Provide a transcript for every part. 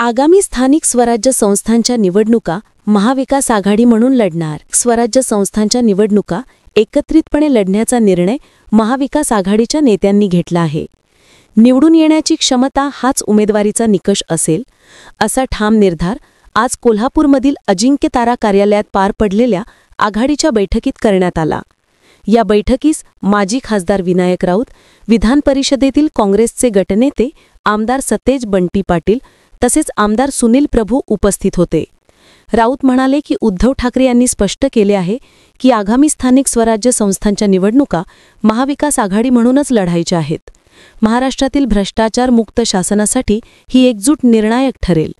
आगामी स्थानिक स्वराज्य संस्थांच्या निवडणुका महाविकास आघाडी म्हणून लढणार। स्वराज्य संस्थांच्या निवडणुका एकत्रितपणे लढण्याचा निर्णय महाविकास आघाडीच्या नेत्यांनी घेतला आहे। निवडून येण्याची क्षमता हाच उमेदवारीचा निकष असेल, असा ठाम निर्धार आज कोल्हापूरमधील अजिंक्यतारा कार्यालयात पार पडलेल्या आघाडीच्या बैठकीत करण्यात आला। या बैठकीस माजी खासदार विनायक राऊत, विधान परिषदेतील काँग्रेसचे गटनेते आमदार सतेज बंटी पाटील तसेच आमदार सुनील प्रभू उपस्थित होते। राऊत म्हणाले की उद्धव ठाकरे यांनी स्पष्ट केले आहे की आगामी स्थानिक स्वराज्य संस्थांच्या निवडणुका महाविकास आघाडी म्हणूनच लढायच्या आहेत। महाराष्ट्रातील भ्रष्टाचार मुक्त शासनासाठी ही एकजूट निर्णायक ठरेल।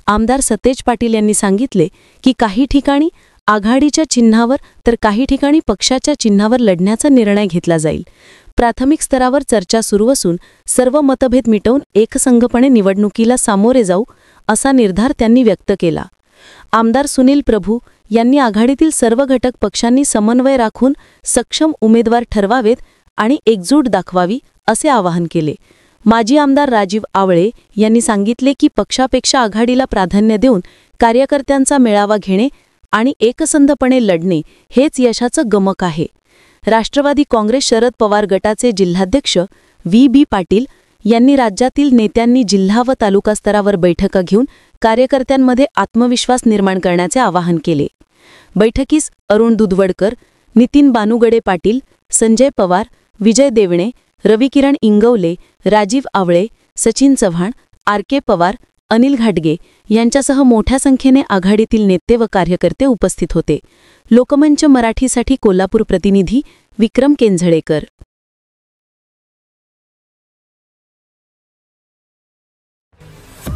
आमदार सतेज पाटील यांनी सांगितले की काही ठिकाणी आघाडीच्या चिन्हावर तर काही ठिकाणी पक्षाच्या चिन्हावर लढण्याचा निर्णय घेतला जाईल। प्राथमिक स्तरावर चर्चा सुरू असून सर्व मतभेद मिटवून एकसंघपणे निवडणुकीला सामोरे जाऊ, असा निर्धार त्यांनी व्यक्त केला। आमदार सुनील प्रभू यांनी आघाडीतील सर्व घटक पक्षांनी समन्वय राखून सक्षम उमेदवार ठरवावेत आणि एकजूट दाखवावी, असे आवाहन केले। माजी आमदार राजीव आवळे यांनी सांगितले की पक्षापेक्षा आघाडीला प्राधान्य देऊन कार्यकर्त्यांचा मेळावा घेणे आणि एकसंधपणे लढणे हेच यशाचं गमक आहे। राष्ट्रवादी काँग्रेस शरद पवार गटाचे जिल्हाध्यक्ष व्ही.बी. पाटील यांनी राज्यातील नेत्यांनी जिल्हा व तालुका स्तरावर बैठका घेऊन कार्यकर्त्यांमध्ये आत्मविश्वास निर्माण करण्याचे आवाहन केले। बैठकीस अरुण दुधवडकर, नितीन बानुगडे पाटील, संजय पवार, विजय देवणे, रविकिरण इंगवले, राजीव आवळे, सचिन चव्हाण, आर.के. पवार, अनिल घाटगे यांच्यासह मोठ्या संख्येने आघाडीतील नेते व कार्यकर्ते उपस्थित होते। लोकमंच मराठीसाठी कोल्हापूर प्रतिनिधी विक्रम केंझळेकर।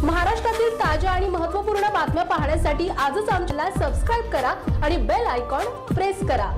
महाराष्ट्रातील ताज्या आणि महत्त्वपूर्ण बातम्या पाहण्यासाठी आजच आमच्याला सबस्क्राइब करा आणि बेल आयकॉन प्रेस करा।